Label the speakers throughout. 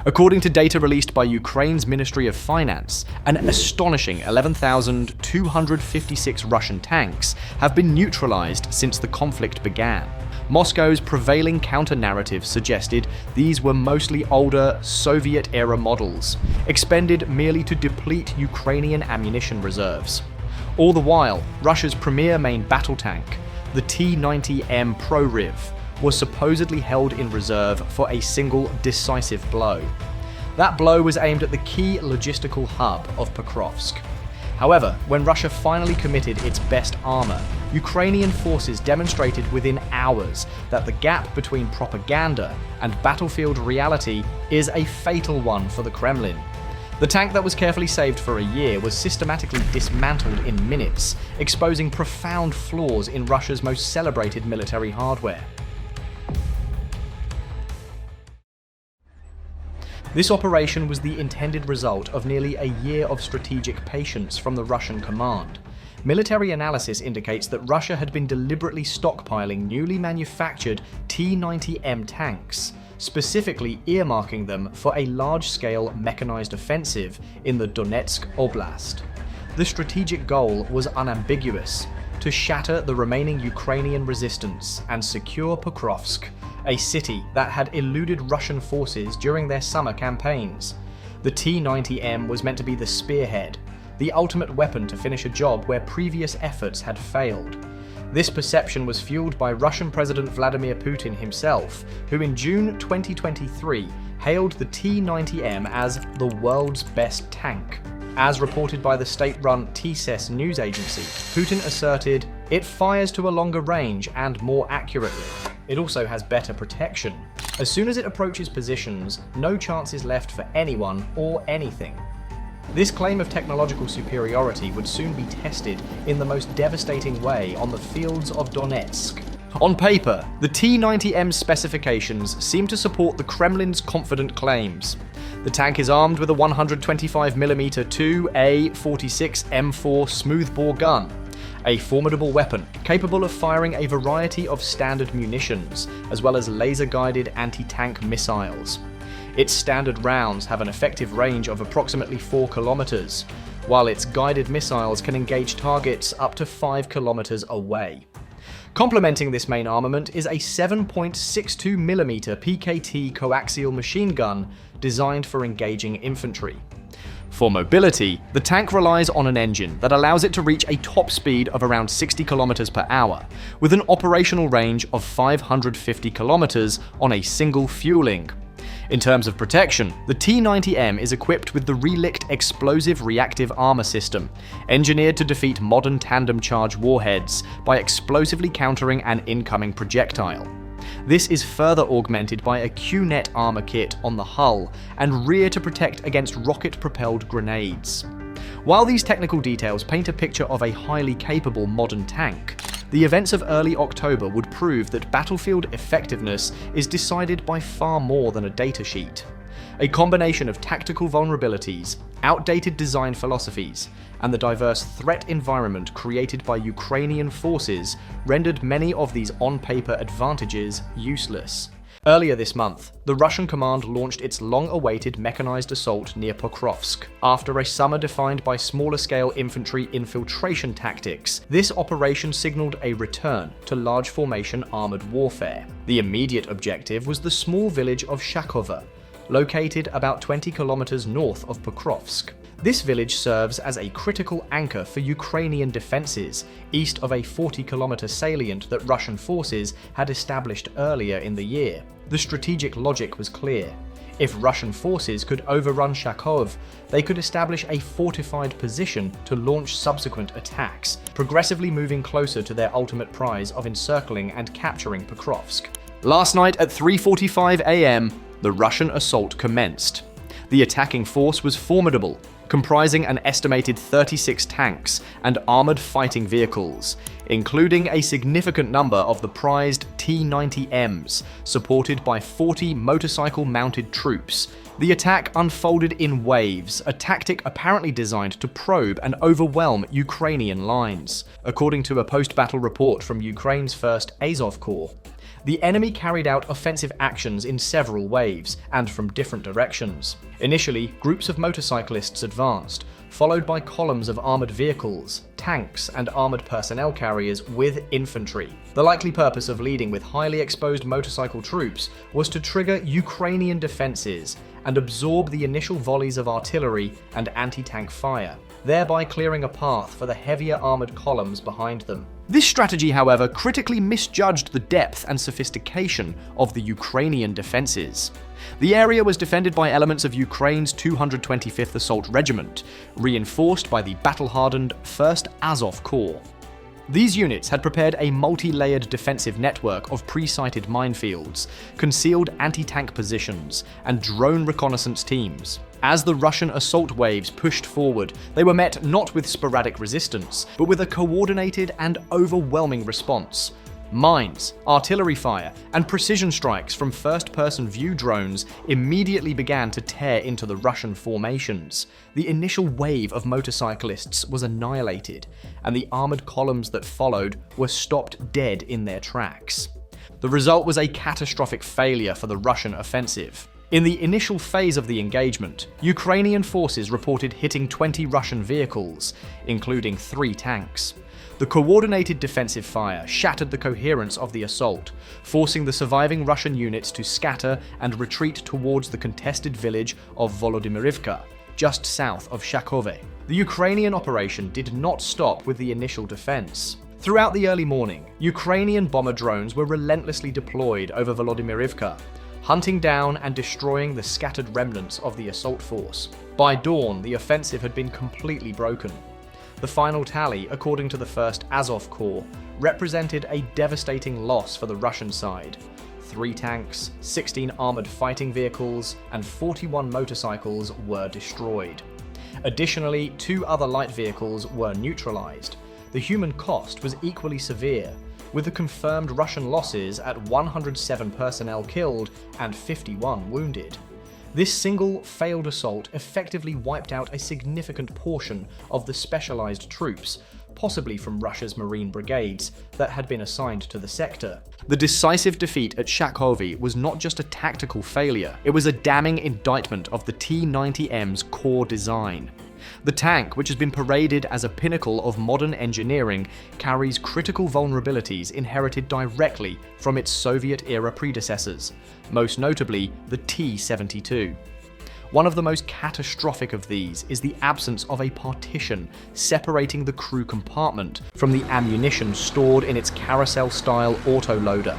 Speaker 1: According to data released by Ukraine's Ministry of Finance, an astonishing 11,256 Russian tanks have been neutralized since the conflict began. Moscow's prevailing counter-narrative suggested these were mostly older, Soviet-era models, expended merely to deplete Ukrainian ammunition reserves. All the while, Russia's premier main battle tank, the T-90M Proryv, was supposedly held in reserve for a single decisive blow. That blow was aimed at the key logistical hub of Pokrovsk. However, when Russia finally committed its best armor, Ukrainian forces demonstrated within hours that the gap between propaganda and battlefield reality is a fatal one for the Kremlin. The tank that was carefully saved for a year was systematically dismantled in minutes, exposing profound flaws in Russia's most celebrated military hardware. This operation was the intended result of nearly a year of strategic patience from the Russian command. Military analysis indicates that Russia had been deliberately stockpiling newly manufactured T-90M tanks, specifically earmarking them for a large-scale mechanized offensive in the Donetsk Oblast. The strategic goal was unambiguous: to shatter the remaining Ukrainian resistance and secure Pokrovsk, a city that had eluded Russian forces during their summer campaigns. The T-90M was meant to be the spearhead, the ultimate weapon to finish a job where previous efforts had failed. This perception was fueled by Russian President Vladimir Putin himself, who in June 2023 hailed the T-90M as the world's best tank. As reported by the state-run TSES news agency, Putin asserted, "It fires to a longer range and more accurately. It also has better protection. As soon as it approaches positions, no chance is left for anyone or anything." This claim of technological superiority would soon be tested in the most devastating way on the fields of Donetsk. On paper, the T-90M specifications seem to support the Kremlin's confident claims. The tank is armed with a 125mm 2A46 M4 smoothbore gun, a formidable weapon capable of firing a variety of standard munitions, as well as laser-guided anti-tank missiles. Its standard rounds have an effective range of approximately 4 kilometers, while its guided missiles can engage targets up to 5 kilometers away. Complementing this main armament is a 7.62mm PKT coaxial machine gun designed for engaging infantry. For mobility, the tank relies on an engine that allows it to reach a top speed of around 60 kilometers per hour, with an operational range of 550 kilometers on a single fueling. In terms of protection, the T-90M is equipped with the Relict Explosive Reactive Armor System, engineered to defeat modern tandem charge warheads by explosively countering an incoming projectile. This is further augmented by a Q-net armor kit on the hull and rear to protect against rocket-propelled grenades. While these technical details paint a picture of a highly capable modern tank, the events of early October would prove that battlefield effectiveness is decided by far more than a datasheet. A combination of tactical vulnerabilities, outdated design philosophies, and the diverse threat environment created by Ukrainian forces rendered many of these on-paper advantages useless. Earlier this month, the Russian command launched its long-awaited mechanized assault near Pokrovsk. After a summer defined by smaller-scale infantry infiltration tactics, this operation signaled a return to large-formation armored warfare. The immediate objective was the small village of Shakova, located about 20 kilometers north of Pokrovsk. This village serves as a critical anchor for Ukrainian defenses, east of a 40-kilometer salient that Russian forces had established earlier in the year. The strategic logic was clear. If Russian forces could overrun Shakov, they could establish a fortified position to launch subsequent attacks, progressively moving closer to their ultimate prize of encircling and capturing Pokrovsk. Last night at 3:45 a.m., the Russian assault commenced. The attacking force was formidable, comprising an estimated 36 tanks and armored fighting vehicles, including a significant number of the prized T-90Ms, supported by 40 motorcycle-mounted troops. The attack unfolded in waves, a tactic apparently designed to probe and overwhelm Ukrainian lines. According to a post-battle report from Ukraine's 1st Azov Corps, The enemy carried out offensive actions in several waves, and from different directions. Initially, groups of motorcyclists advanced, followed by columns of armoured vehicles, tanks, and armoured personnel carriers with infantry. The likely purpose of leading with highly exposed motorcycle troops was to trigger Ukrainian defences and absorb the initial volleys of artillery and anti-tank fire, thereby clearing a path for the heavier armoured columns behind them. This strategy, however, critically misjudged the depth and sophistication of the Ukrainian defences. The area was defended by elements of Ukraine's 225th Assault Regiment, reinforced by the battle-hardened 1st Azov Corps. These units had prepared a multi-layered defensive network of pre-sighted minefields, concealed anti-tank positions, and drone reconnaissance teams. As the Russian assault waves pushed forward, they were met not with sporadic resistance, but with a coordinated and overwhelming response. Mines, artillery fire, and precision strikes from first-person view drones immediately began to tear into the Russian formations. The initial wave of motorcyclists was annihilated, and the armoured columns that followed were stopped dead in their tracks. The result was a catastrophic failure for the Russian offensive. In the initial phase of the engagement, Ukrainian forces reported hitting 20 Russian vehicles, including 3 tanks. The coordinated defensive fire shattered the coherence of the assault, forcing the surviving Russian units to scatter and retreat towards the contested village of Volodymyrivka, just south of Shakove. The Ukrainian operation did not stop with the initial defense. Throughout the early morning, Ukrainian bomber drones were relentlessly deployed over Volodymyrivka, hunting down and destroying the scattered remnants of the assault force. By dawn, the offensive had been completely broken. The final tally, according to the 1st Azov Corps, represented a devastating loss for the Russian side. 3 tanks, 16 armoured fighting vehicles, and 41 motorcycles were destroyed. Additionally, 2 other light vehicles were neutralised. The human cost was equally severe, with the confirmed Russian losses at 107 personnel killed and 51 wounded. This single failed assault effectively wiped out a significant portion of the specialized troops, possibly from Russia's Marine brigades, that had been assigned to the sector. The decisive defeat at Shakove was not just a tactical failure, it was a damning indictment of the T-90M's core design. The tank, which has been paraded as a pinnacle of modern engineering, carries critical vulnerabilities inherited directly from its Soviet-era predecessors, most notably the T-72. One of the most catastrophic of these is the absence of a partition separating the crew compartment from the ammunition stored in its carousel-style autoloader.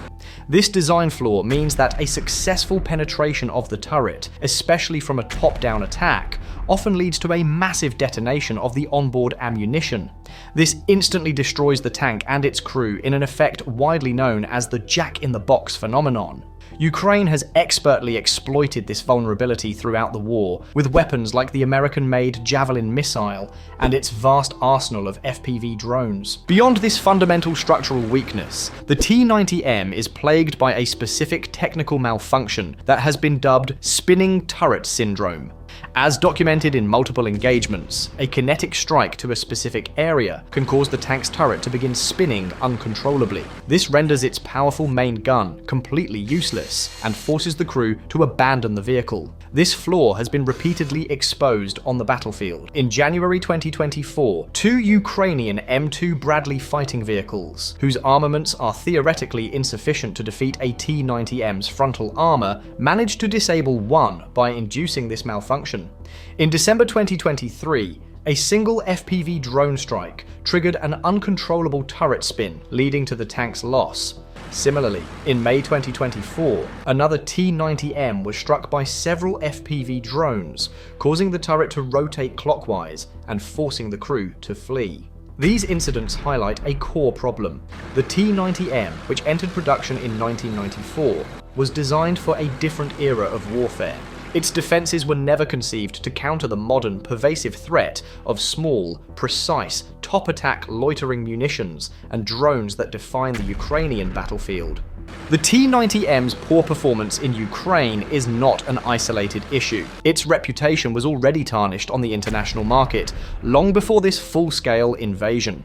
Speaker 1: This design flaw means that a successful penetration of the turret, especially from a top-down attack, often leads to a massive detonation of the onboard ammunition. This instantly destroys the tank and its crew in an effect widely known as the Jack-in-the-Box phenomenon. Ukraine has expertly exploited this vulnerability throughout the war, with weapons like the American-made Javelin missile and its vast arsenal of FPV drones. Beyond this fundamental structural weakness, the T-90M is plagued by a specific technical malfunction that has been dubbed spinning turret syndrome. As documented in multiple engagements, a kinetic strike to a specific area can cause the tank's turret to begin spinning uncontrollably. This renders its powerful main gun completely useless and forces the crew to abandon the vehicle. This flaw has been repeatedly exposed on the battlefield. In January 2024, 2 Ukrainian M2 Bradley fighting vehicles, whose armaments are theoretically insufficient to defeat a T-90M's frontal armor, managed to disable one by inducing this malfunction. In December 2023, a single FPV drone strike triggered an uncontrollable turret spin, leading to the tank's loss. Similarly, in May 2024, another T-90M was struck by several FPV drones, causing the turret to rotate clockwise and forcing the crew to flee. These incidents highlight a core problem. The T-90M, which entered production in 1994, was designed for a different era of warfare. Its defenses were never conceived to counter the modern, pervasive threat of small, precise, top-attack loitering munitions and drones that define the Ukrainian battlefield. The T-90M's poor performance in Ukraine is not an isolated issue. Its reputation was already tarnished on the international market, long before this full-scale invasion.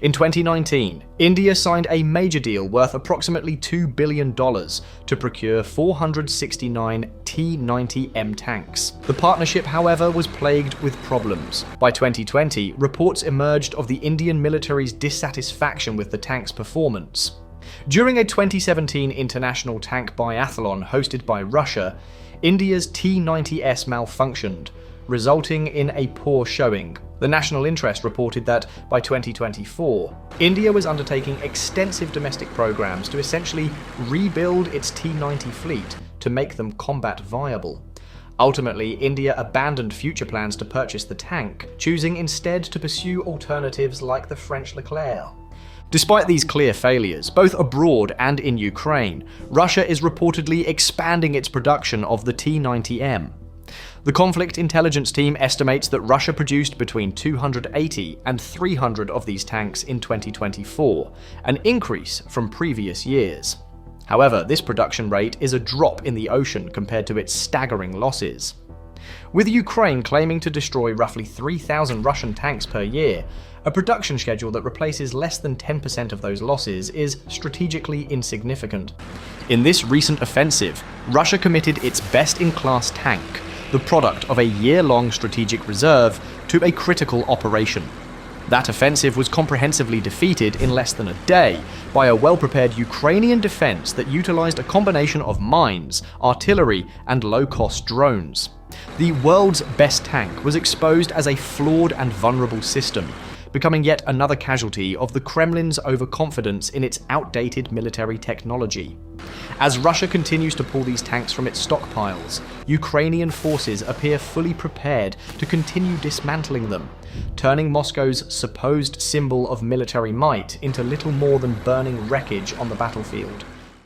Speaker 1: In 2019, India signed a major deal worth approximately $2 billion to procure 469 T-90M tanks. The partnership, however, was plagued with problems. By 2020, reports emerged of the Indian military's dissatisfaction with the tank's performance. During a 2017 international tank biathlon hosted by Russia, India's T-90S malfunctioned, resulting in a poor showing. The National Interest reported that by 2024, India was undertaking extensive domestic programs to essentially rebuild its T-90 fleet to make them combat viable. Ultimately, India abandoned future plans to purchase the tank, choosing instead to pursue alternatives like the French Leclerc. Despite these clear failures, both abroad and in Ukraine, Russia is reportedly expanding its production of the T-90M. The conflict intelligence team estimates that Russia produced between 280 and 300 of these tanks in 2024, an increase from previous years. However, this production rate is a drop in the ocean compared to its staggering losses. With Ukraine claiming to destroy roughly 3,000 Russian tanks per year, a production schedule that replaces less than 10% of those losses is strategically insignificant. In this recent offensive, Russia committed its best-in-class tank, the product of a year-long strategic reserve, to a critical operation. That offensive was comprehensively defeated in less than a day by a well-prepared Ukrainian defense that utilized a combination of mines, artillery, and low-cost drones. The world's best tank was exposed as a flawed and vulnerable system, becoming yet another casualty of the Kremlin's overconfidence in its outdated military technology. As Russia continues to pull these tanks from its stockpiles, Ukrainian forces appear fully prepared to continue dismantling them, turning Moscow's supposed symbol of military might into little more than burning wreckage on the battlefield.